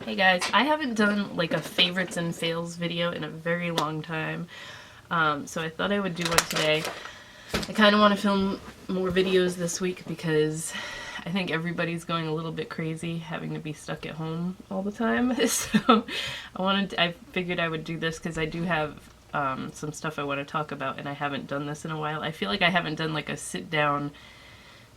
Hey guys, I haven't done like a favorites and fails video in a very long time, so I thought I would do one today. I kind of want to film more videos this week because I think everybody's going a little bit crazy having to be stuck at home all the time. So I figured I would do this because I do have some stuff I want to talk about and I haven't done this in a while. I feel like I haven't done like a sit down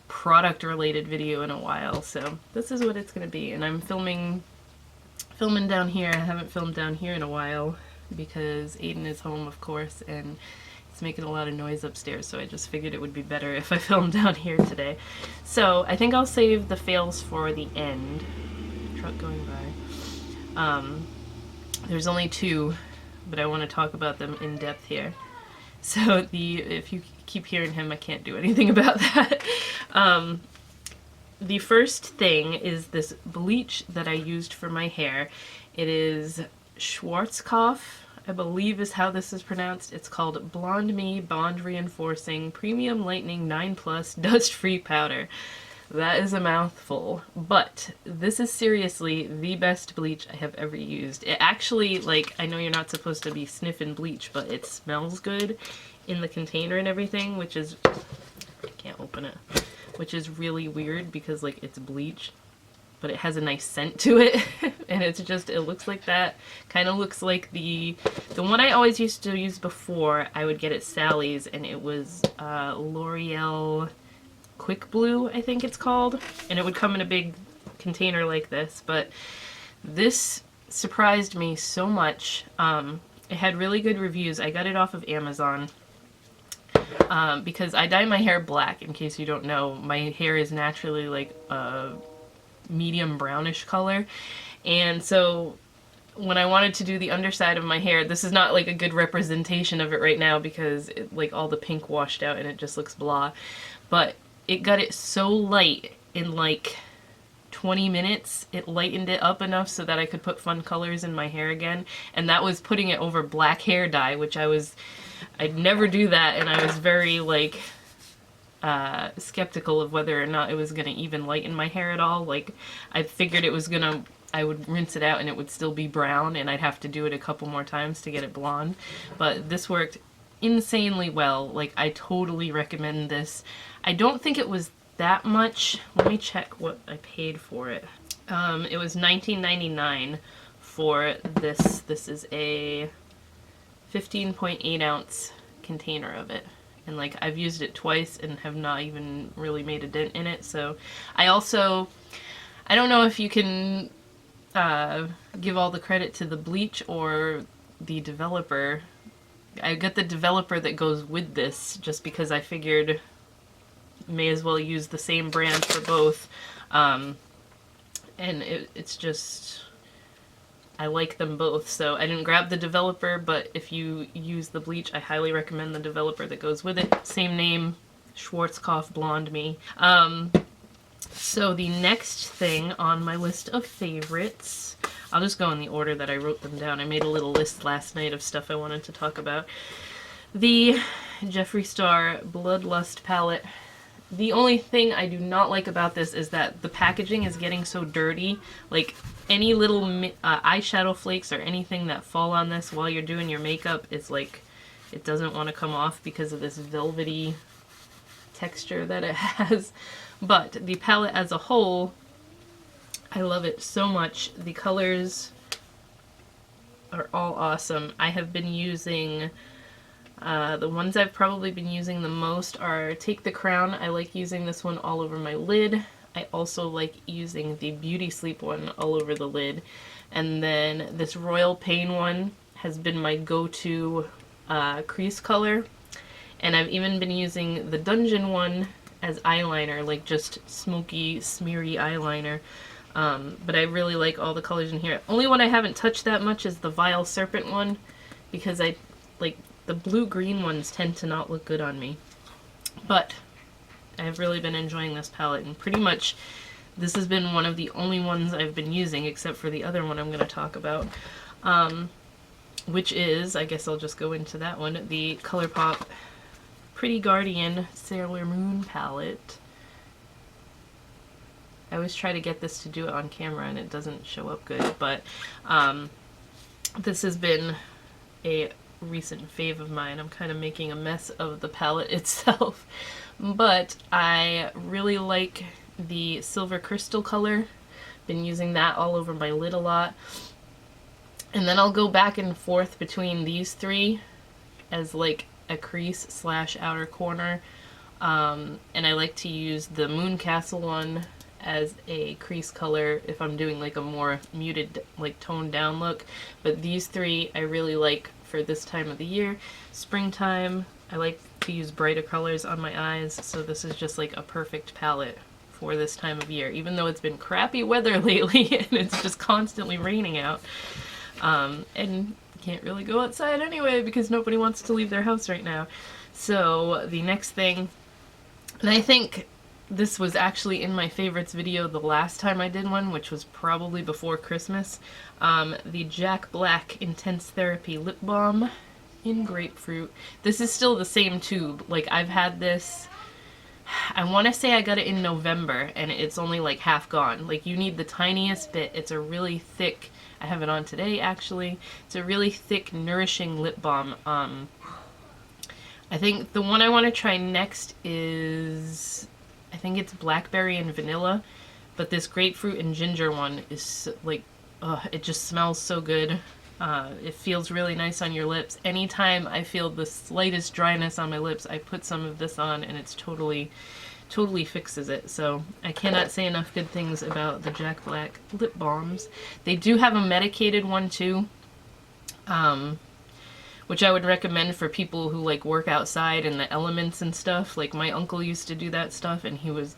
product related video in a while, so this is what it's going to be. And I'm filming down here. I haven't filmed down here in a while because Aiden is home, of course, and it's making a lot of noise upstairs, so I just figured it would be better if I filmed down here today. So I think I'll save the fails for the end. Truck going by. There's only two, but I want to talk about them in depth here. So if you keep hearing him, I can't do anything about that. The first thing is this bleach that I used for my hair. It is Schwarzkopf, I believe is how this is pronounced. It's called Blonde Me Bond Reinforcing Premium Lightening 9 Plus Dust Free Powder. That is a mouthful, but this is seriously the best bleach I have ever used. It actually, like, I know you're not supposed to be sniffing bleach, but it smells good in the container and everything, which is, I can't open it, which is really weird because, like, it's bleach, but it has a nice scent to it. And it's just, it looks like that. Kind of looks like the one I always used to use before. I would get at Sally's, and it was L'Oreal Quick Blue, I think it's called. And it would come in a big container like this, but this surprised me so much. It had really good reviews. I got it off of Amazon. Because I dye my hair black, in case you don't know. My hair is naturally like a medium brownish color, and so when I wanted to do the underside of my hair, this is not like a good representation of it right now because like all the pink washed out and it just looks blah, but it got it so light in like 20 minutes. It lightened it up enough so that I could put fun colors in my hair again, and that was putting it over black hair dye, which I'd never do that, and I was very, like, skeptical of whether or not it was going to even lighten my hair at all. Like, I figured I would rinse it out and it would still be brown, and I'd have to do it a couple more times to get it blonde. But this worked insanely well. Like, I totally recommend this. I don't think it was that much. Let me check what I paid for it. It was $19.99 for this. This is a 15.8 ounce container of it, and like I've used it twice and have not even really made a dent in it. So I don't know if you can give all the credit to the bleach or the developer. I got the developer that goes with this just because I figured may as well use the same brand for both, and it's just, I like them both, so I didn't grab the developer, but if you use the bleach, I highly recommend the developer that goes with it. Same name, Schwarzkopf Blonde Me. So the next thing on my list of favorites, I'll just go in the order that I wrote them down. I made a little list last night of stuff I wanted to talk about. The Jeffree Star Bloodlust palette. The only thing I do not like about this is that the packaging is getting so dirty. Like, any little eyeshadow flakes or anything that fall on this while you're doing your makeup, it's like, it doesn't want to come off because of this velvety texture that it has. But the palette as a whole, I love it so much. The colors are all awesome. I have been using... the ones I've probably been using the most are Take the Crown. I like using this one all over my lid. I also like using the Beauty Sleep one all over the lid. And then this Royal Pain one has been my go-to crease color. And I've even been using the Dungeon one as eyeliner, like just smoky, smeary eyeliner. But I really like all the colors in here. Only one I haven't touched that much is the Vile Serpent one, because I like... the blue-green ones tend to not look good on me. But I've really been enjoying this palette, and pretty much this has been one of the only ones I've been using, except for the other one I'm going to talk about, which is, I guess I'll just go into that one, the ColourPop Pretty Guardian Sailor Moon palette. I always try to get this to do it on camera and it doesn't show up good, but this has been a recent fave of mine. I'm kind of making a mess of the palette itself, but I really like the silver crystal color. Been using that all over my lid a lot. And then I'll go back and forth between these three as like a crease slash outer corner. And I like to use the Moon Castle one as a crease color if I'm doing like a more muted, like toned down look. But these three I really like for this time of the year. Springtime, I like to use brighter colors on my eyes, so this is just like a perfect palette for this time of year, even though it's been crappy weather lately and it's just constantly raining out. And can't really go outside anyway because nobody wants to leave their house right now. So the next thing, and I think this was actually in my favorites video the last time I did one, which was probably before Christmas, the Jack Black Intense Therapy Lip Balm in Grapefruit. This is still the same tube. Like, I've had this, I want to say I got it in November and it's only like half gone. Like, you need the tiniest bit. It's a really thick, I have it on today actually, it's a really thick, nourishing lip balm. I think the one I want to try next is, I think it's blackberry and vanilla, but this grapefruit and ginger one is like, it just smells so good. It feels really nice on your lips. Anytime I feel the slightest dryness on my lips, I put some of this on and it's totally fixes it. So I cannot say enough good things about the Jack Black lip balms. They do have a medicated one too, which I would recommend for people who like work outside in the elements and stuff. Like, my uncle used to do that stuff and he was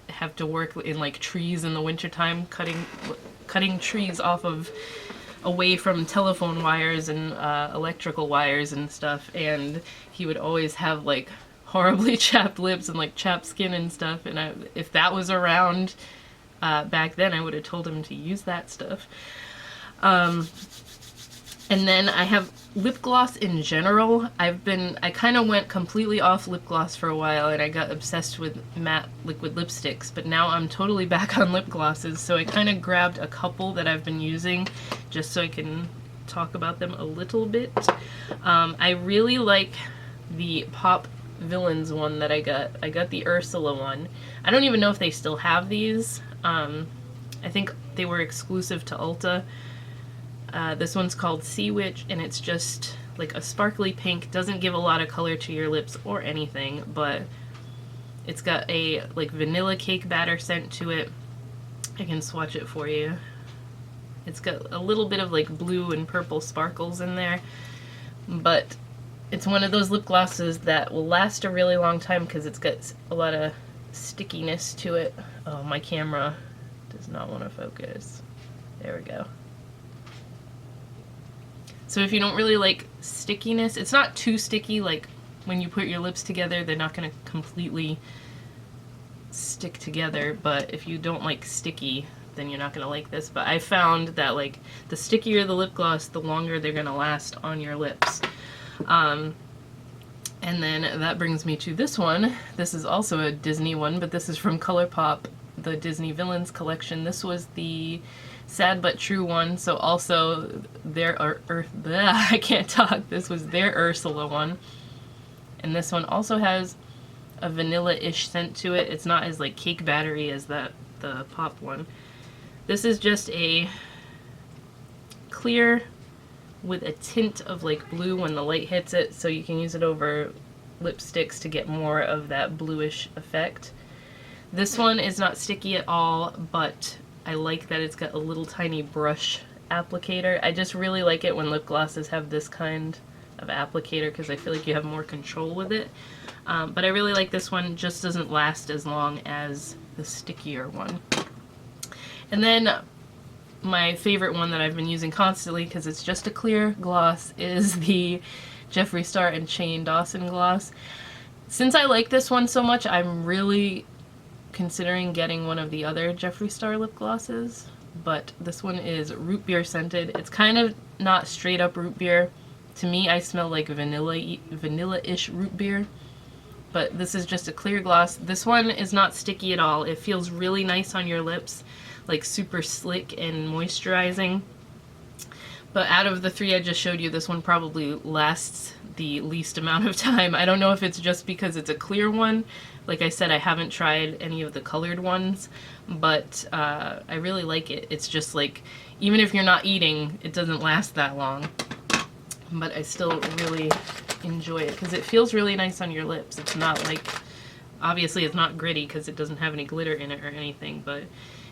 have to work in like trees in the wintertime, cutting trees off of away from telephone wires and electrical wires and stuff, and he would always have like horribly chapped lips and like chapped skin and stuff, and if that was around back then, I would have told him to use that stuff. And then I have lip gloss in general. I kind of went completely off lip gloss for a while and I got obsessed with matte liquid lipsticks, but now I'm totally back on lip glosses, so I kind of grabbed a couple that I've been using just so I can talk about them a little bit. I really like the Pop Villains one that I got. I got the Ursula one. I don't even know if they still have these. I think they were exclusive to Ulta. This one's called Sea Witch, and it's just like a sparkly pink. Doesn't give a lot of color to your lips or anything, but it's got a like vanilla cake batter scent to it. I can swatch it for you. It's got a little bit of like blue and purple sparkles in there, but it's one of those lip glosses that will last a really long time because it's got a lot of stickiness to it. Oh, my camera does not want to focus. There we go. So if you don't really like stickiness, it's not too sticky, like when you put your lips together, they're not going to completely stick together, but if you don't like sticky, then you're not going to like this. But I found that like the stickier the lip gloss, the longer they're going to last on your lips. And then that brings me to this one. This is also a Disney one, but this is from ColourPop, the Disney Villains collection. This was the Sad But True one, so also their I can't talk. This was their Ursula one. And this one also has a vanilla-ish scent to it. It's not as like cake battery as the Pop one. This is just a clear with a tint of like blue when the light hits it, so you can use it over lipsticks to get more of that bluish effect. This one is not sticky at all, but I like that it's got a little tiny brush applicator. I just really like it when lip glosses have this kind of applicator because I feel like you have more control with it. But I really like this one. Just doesn't last as long as the stickier one. And then my favorite one that I've been using constantly because it's just a clear gloss is the Jeffree Star and Shane Dawson gloss. Since I like this one so much, I'm really considering getting one of the other Jeffree Star lip glosses, but this one is root beer scented. It's kind of not straight up root beer. To me, I smell like vanilla-ish root beer. but this is just a clear gloss. This one is not sticky at all. It feels really nice on your lips, like super slick and moisturizing. But out of the three I just showed you, this one probably lasts the least amount of time. I don't know if it's just because it's a clear one. Like I said, I haven't tried any of the colored ones, but I really like it. It's just like, even if you're not eating, it doesn't last that long. But I still really enjoy it because it feels really nice on your lips. It's not like, obviously it's not gritty because it doesn't have any glitter in it or anything, but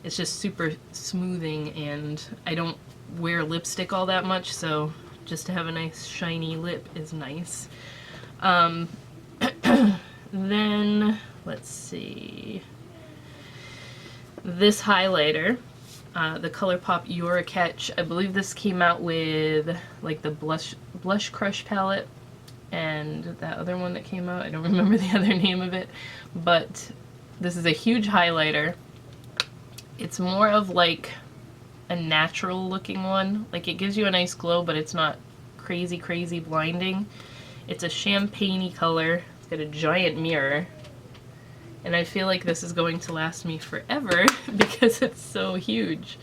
it's just super smoothing, and I don't wear lipstick all that much, so just to have a nice shiny lip is nice. Then, let's see, this highlighter, the ColourPop You're a Catch. I believe this came out with like the Blush Crush palette and that other one that came out. I don't remember the other name of it, but this is a huge highlighter. It's more of like a natural looking one. Like, it gives you a nice glow, but it's not crazy blinding. It's a champagne-y color. It's got a giant mirror. And I feel like this is going to last me forever because it's so huge.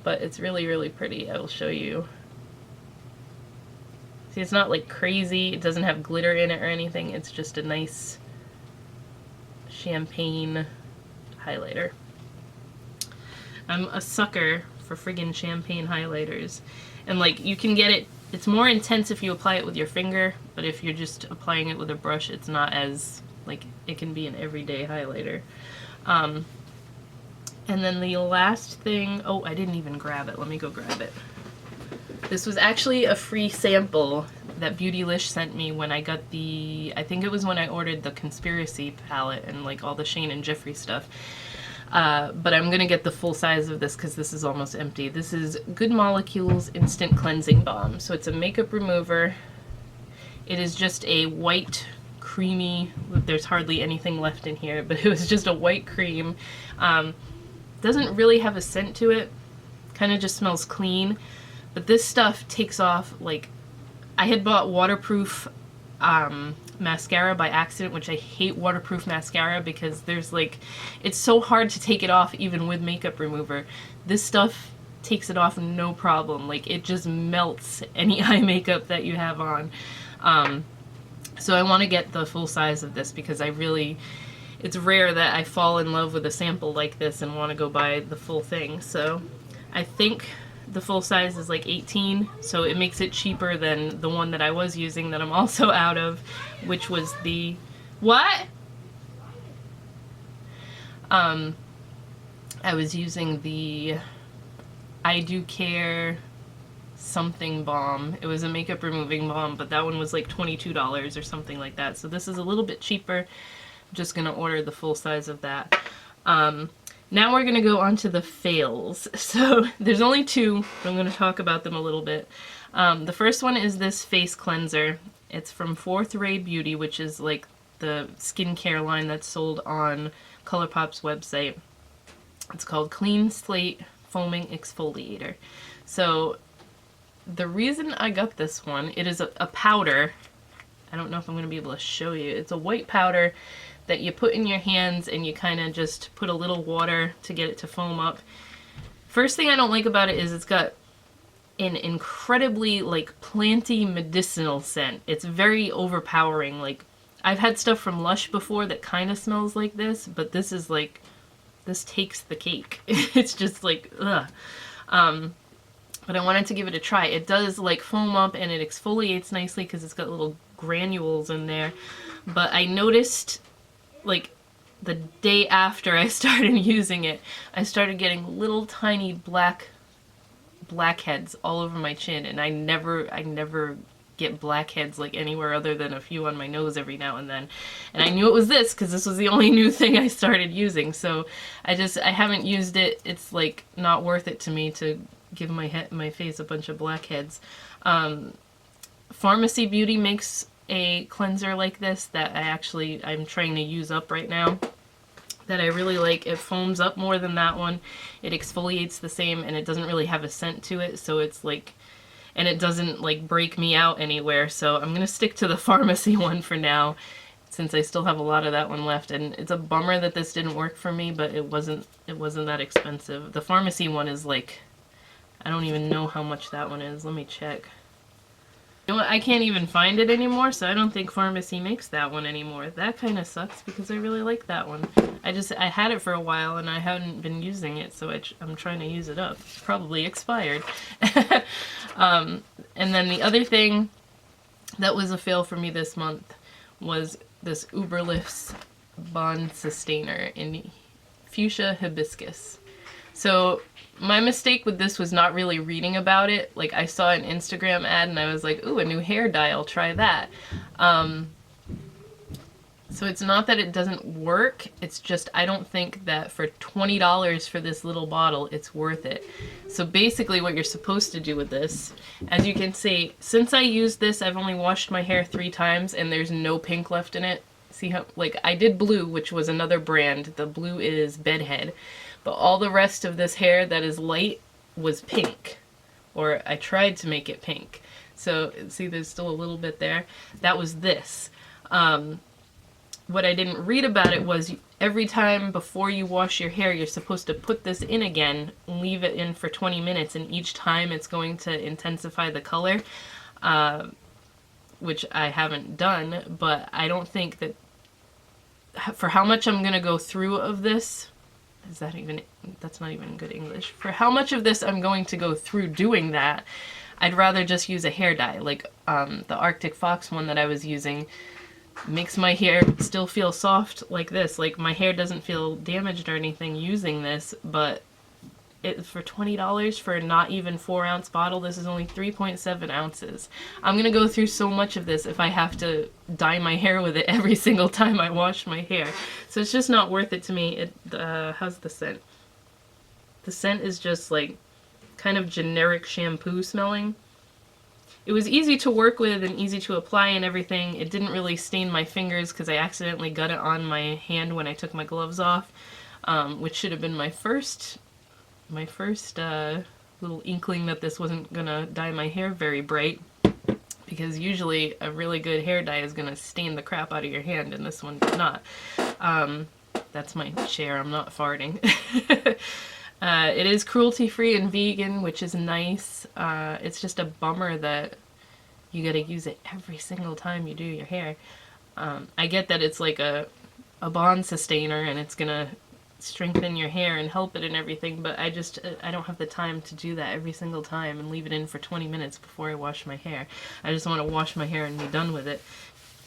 But it's really pretty. I will show you. See, it's not like crazy. It doesn't have glitter in it or anything. It's just a nice champagne highlighter. I'm a sucker for friggin' champagne highlighters. And like, you can get it, it's more intense if you apply it with your finger, but if you're just applying it with a brush, it's not as, like, it can be an everyday highlighter. And then the last thing, oh, I didn't even grab it. Let me go grab it. This was actually a free sample that Beautylish sent me when I got the, I think it was when I ordered the Conspiracy palette and like all the Shane and Jeffree stuff. But I'm gonna get the full size of this because this is almost empty. This is Good Molecules Instant Cleansing Balm. So it's a makeup remover. It is just a white, creamy, there's hardly anything left in here, but it was just a white cream. Doesn't really have a scent to it. Kind of just smells clean. But this stuff takes off, like, I had bought waterproof mascara by accident, which I hate waterproof mascara because there's like, it's so hard to take it off even with makeup remover. This stuff takes it off no problem. Like, it just melts any eye makeup that you have on. So I want to get the full size of this because I really, it's rare that I fall in love with a sample like this and want to go buy the full thing. So I think the full size is like 18, so it makes it cheaper than the one that I was using that I'm also out of, which was the, what? I was using the I Do Care something balm. It was a makeup removing balm, but that one was like $22 or something like that. So this is a little bit cheaper. I'm just gonna order the full size of that. Now we're gonna go on to the fails. So there's only two, but I'm gonna talk about them a little bit. The first one is this face cleanser. It's from Fourth Ray Beauty, which is like the skincare line that's sold on ColourPop's website. It's called Clean Slate Foaming Exfoliator. So the reason I got this one, it is a powder. I don't know if I'm going to be able to show you. It's a white powder that you put in your hands and you kind of just put a little water to get it to foam up. First thing I don't like about it is it's got an incredibly like planty medicinal scent. It's very overpowering. Like, I've had stuff from Lush before that kind of smells like this, but this is like, this takes the cake. It's just like, ugh. But I wanted to give it a try. It does like foam up and it exfoliates nicely because it's got little granules in there. But I noticed, like, the day after I started using it, I started getting little tiny blackheads all over my chin, and I never get blackheads like anywhere other than a few on my nose every now and then. And I knew it was this because this was the only new thing I started using. So I haven't used it. It's like not worth it to me to give my face a bunch of blackheads. Pharmacy Beauty makes a cleanser like this that I'm trying to use up right now, that I really like. It foams up more than that one. It exfoliates the same, and it doesn't really have a scent to it, so it's like, and it doesn't like break me out anywhere, so I'm gonna stick to the pharmacy one for now. since I still have a lot of that one left. And it's a bummer that this didn't work for me, but it wasn't that expensive. The pharmacy one is like, I don't even know how much that one is. Let me check. You know what? I can't even find it anymore, so I don't think Pharmacy makes that one anymore. That kind of sucks because I really like that one. I had it for a while and I hadn't been using it, so I'm trying to use it up. It's probably expired. And then the other thing that was a fail for me this month was this Uberlifts Bond Sustainer in Fuchsia Hibiscus. So my mistake with this was not really reading about it. Like, I saw an Instagram ad and I was like, ooh, a new hair dye, I'll try that. So it's not that it doesn't work, it's just I don't think that for $20 for this little bottle, it's worth it. So basically what you're supposed to do with this, as you can see, since I used this, I've only washed my hair 3 times and there's no pink left in it. See how, like, I did blue, which was another brand. The blue is Bedhead. But all the rest of this hair that is light was pink. Or I tried to make it pink. So, see, there's still a little bit there. That was this. What I didn't read about it was every time before you wash your hair, you're supposed to put this in again, leave it in for 20 minutes, and each time it's going to intensify the color, which I haven't done, but I don't think that for how much I'm going to go through of this, that's not even good English. For how much of this I'm going to go through doing that, I'd rather just use a hair dye. Like the Arctic Fox one that I was using makes my hair still feel soft like this. Like, my hair doesn't feel damaged or anything using this, but for $20 for a not even 4-ounce bottle, this is only 3.7 ounces. I'm gonna go through so much of this if I have to dye my hair with it every single time I wash my hair. So it's just not worth it to me. How's the scent? The scent is just like kind of generic shampoo smelling. It was easy to work with and easy to apply and everything. It didn't really stain my fingers because I accidentally got it on my hand when I took my gloves off, which should have been my first little inkling that this wasn't gonna dye my hair very bright, because usually a really good hair dye is gonna stain the crap out of your hand, and this one did not. That's my chair, I'm not farting. It is cruelty-free and vegan, which is nice. It's just a bummer that you gotta use it every single time you do your hair. I get that it's like a bond sustainer and it's gonna strengthen your hair and help it and everything, but I don't have the time to do that every single time and leave it in for 20 minutes before I wash my hair. I just want to wash my hair and be done with it.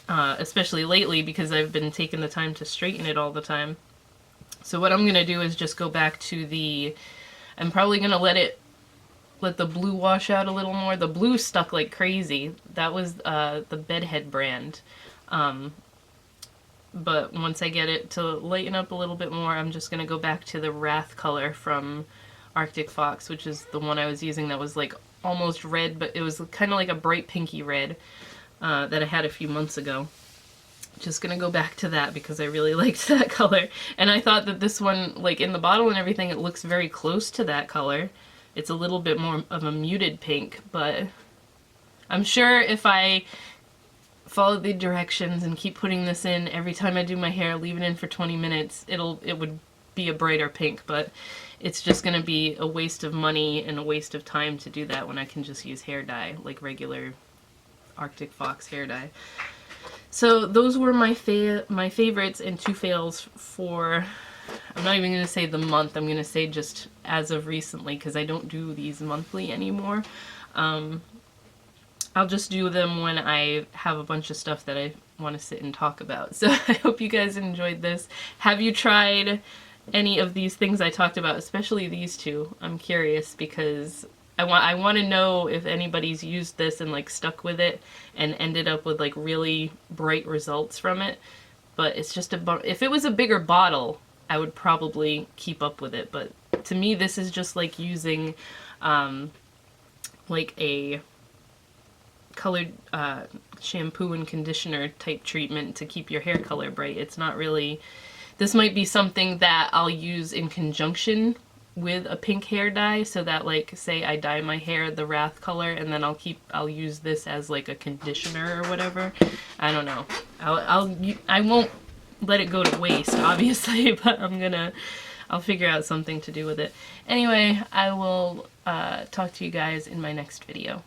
Especially lately, because I've been taking the time to straighten it all the time. So what I'm gonna do is just go back to I'm probably gonna let the blue wash out a little more. The blue stuck like crazy. That was the Bedhead brand. But once I get it to lighten up a little bit more, I'm just gonna go back to the Wrath color from Arctic Fox, which is the one I was using that was like almost red, but it was kind of like a bright pinky red that I had a few months ago. Just gonna go back to that because I really liked that color. And I thought that this one, like in the bottle and everything, it looks very close to that color. It's a little bit more of a muted pink, but I'm sure if I follow the directions and keep putting this in every time I do my hair, leave it in for 20 minutes, it would be a brighter pink, but it's just gonna be a waste of money and a waste of time to do that when I can just use hair dye, like regular Arctic Fox hair dye. So those were my favorites and 2 fails for, I'm not even going to say the month, I'm going to say just as of recently, because I don't do these monthly anymore. I'll just do them when I have a bunch of stuff that I want to sit and talk about. So I hope you guys enjoyed this. Have you tried any of these things I talked about, especially these 2? I'm curious because I want to know if anybody's used this and like stuck with it and ended up with like really bright results from it. But it's just if it was a bigger bottle, I would probably keep up with it. But to me, this is just like using like a colored shampoo and conditioner type treatment to keep your hair color bright. It's not really, this might be something that I'll use in conjunction with a pink hair dye, so that like say I dye my hair the Wrath color and then I'll use this as like a conditioner or whatever. I don't know. I won't let it go to waste, obviously, but I'll figure out something to do with it. Anyway, I will talk to you guys in my next video.